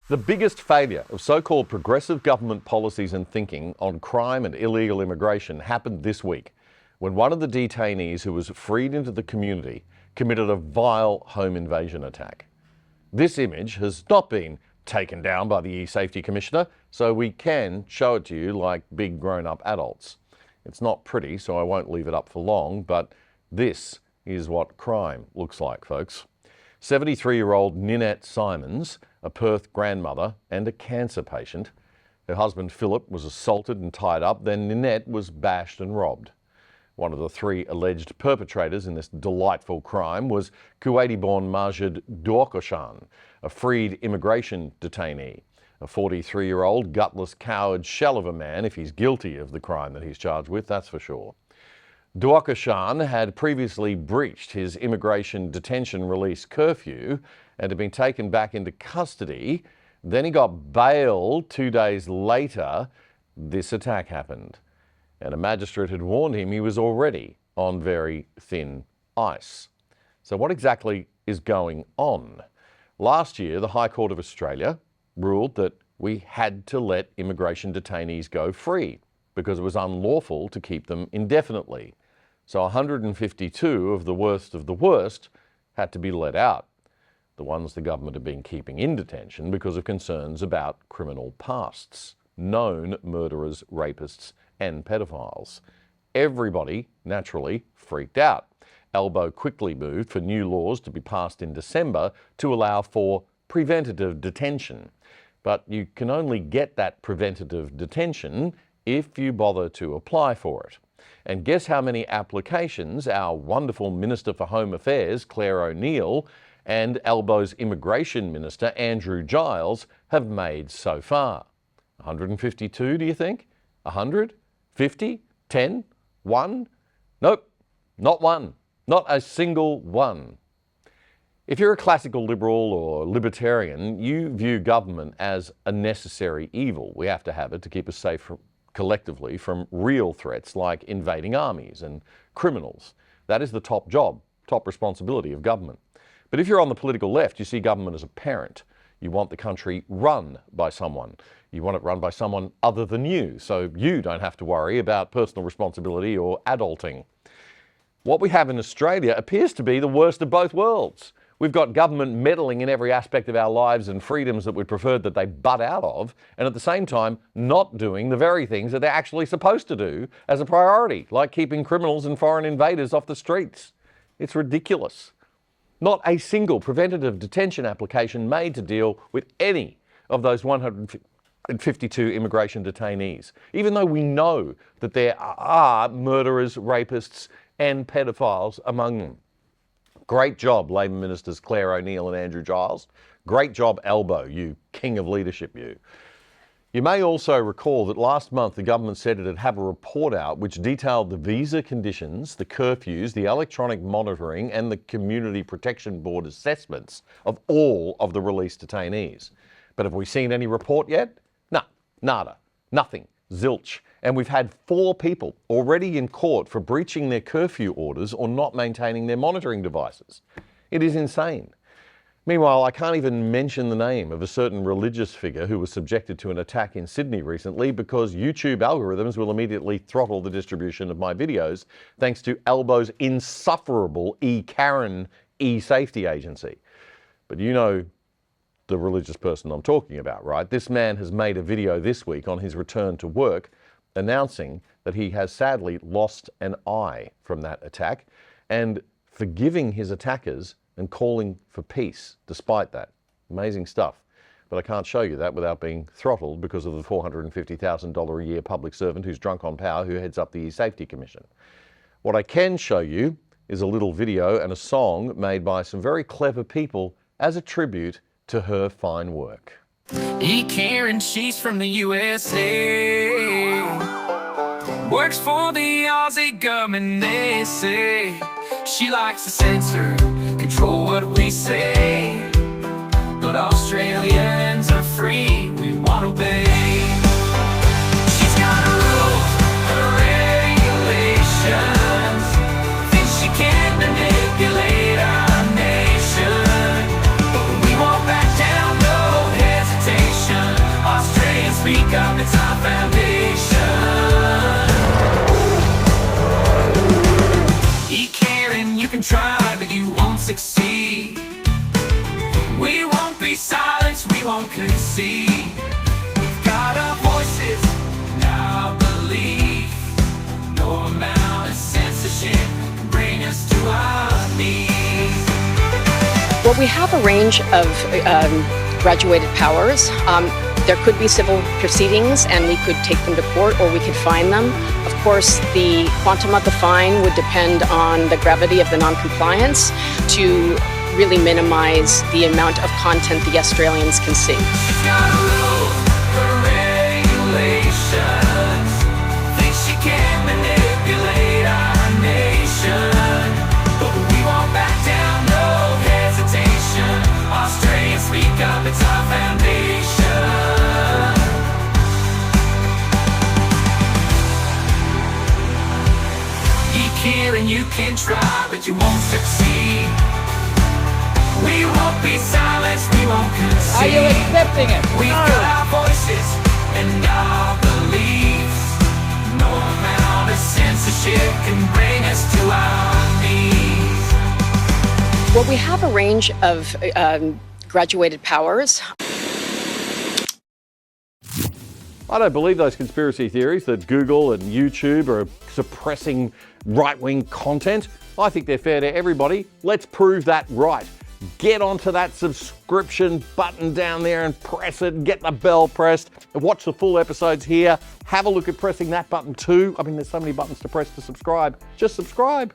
The biggest failure of so-called progressive government policies and thinking on crime and illegal immigration happened this week when one of the detainees who was freed into the community committed a vile home invasion attack. This image has not been taken down by the E-Safety Commissioner, so we can show it to you like big grown-up adults. It's not pretty, so I won't leave it up for long, but this is what crime looks like, folks. 73-year-old Ninette Simons, a Perth grandmother and a cancer patient. Her husband Philip was assaulted and tied up, then Ninette was bashed and robbed. One of the three alleged perpetrators in this delightful crime was Kuwaiti-born Majid Duokoshan, a freed immigration detainee. A 43-year-old gutless coward shell of a man if he's guilty of the crime that he's charged with, that's for sure. Duokoshan had previously breached his immigration detention release curfew and had been taken back into custody. Then he got bailed 2 days later. This attack happened, and a magistrate had warned him he was already on very thin ice. So what exactly is going on? Last year, the High Court of Australia ruled that we had to let immigration detainees go free because it was unlawful to keep them indefinitely. So 152 of the worst had to be let out. The ones the government have been keeping in detention because of concerns about criminal pasts, known murderers, rapists and pedophiles. Everybody, naturally, freaked out. Albo quickly moved for new laws to be passed in December to allow for preventative detention. But you can only get that preventative detention if you bother to apply for it. And guess how many applications our wonderful Minister for Home Affairs, Claire O'Neill, and Albo's Immigration Minister, Andrew Giles, have made so far? 152, do you think? 100? 50? 10? 1? Nope, not one. Not a single one. If you're a classical liberal or libertarian, you view government as a necessary evil. We have to have it to keep us safe collectively from real threats like invading armies and criminals. That is the top job, top responsibility of government. But if you're on the political left, you see government as a parent. You want the country run by someone. You want it run by someone other than you, so you don't have to worry about personal responsibility or adulting. What we have in Australia appears to be the worst of both worlds. We've got government meddling in every aspect of our lives and freedoms that we'd prefer that they butt out of, and at the same time not doing the very things that they're actually supposed to do as a priority, like keeping criminals and foreign invaders off the streets. It's ridiculous. Not a single preventative detention application made to deal with any of those 152 immigration detainees, even though we know that there are murderers, rapists and pedophiles among them. Great job, Labor Ministers Claire O'Neill and Andrew Giles. Great job, Albo, you king of leadership, you. You may also recall that last month the government said it'd have a report out which detailed the visa conditions, the curfews, the electronic monitoring and the Community Protection Board assessments of all of the released detainees. But have we seen any report yet? No, nada, nothing, zilch. And we've had 4 people already in court for breaching their curfew orders or not maintaining their monitoring devices. It is insane. Meanwhile, I can't even mention the name of a certain religious figure who was subjected to an attack in Sydney recently because YouTube algorithms will immediately throttle the distribution of my videos thanks to Albo's insufferable e-Karen e-safety agency. But you know the religious person I'm talking about, right? This man has made a video this week on his return to work announcing that he has sadly lost an eye from that attack and forgiving his attackers and calling for peace despite that. Amazing stuff. But I can't show you that without being throttled because of the $450,000 a year public servant who's drunk on power who heads up the E-Safety Commission. What I can show you is a little video and a song made by some very clever people as a tribute to her fine work. Karen, she's from the USA. Works for the Aussie government, they say. She likes to censor, control what we say. But Australians are free, we want to obey. She's got rules, regulations. Thinks she can manipulate our nation. But we won't back down, no hesitation. see. We've got our voices and our belief. No amount of censorship can bring us to our knees. Well, we have a range of graduated powers. There could be civil proceedings and we could take them to court, or we could fine them. Of course, the quantum of the fine would depend on the gravity of the non-compliance to really minimize the amount of content the Australians can see. She's got rules for regulations. Thinks she can manipulate our nation. But we won't back down, no hesitation. Australians speak up, it's our foundation. You can and you can try, but you won't succeed. We won't be silenced, we won't concede. Are you accepting it? We've got our voices and our beliefs. No amount of censorship can bring us to our knees. Well, we have a range of graduated powers. I don't believe those conspiracy theories that Google and YouTube are suppressing right-wing content. I think they're fair to everybody. Let's prove that right. Get onto that subscription button down there and press it, get the bell pressed, watch the full episodes here. Have a look at pressing that button too. I mean, there's so many buttons to press to subscribe. Just subscribe.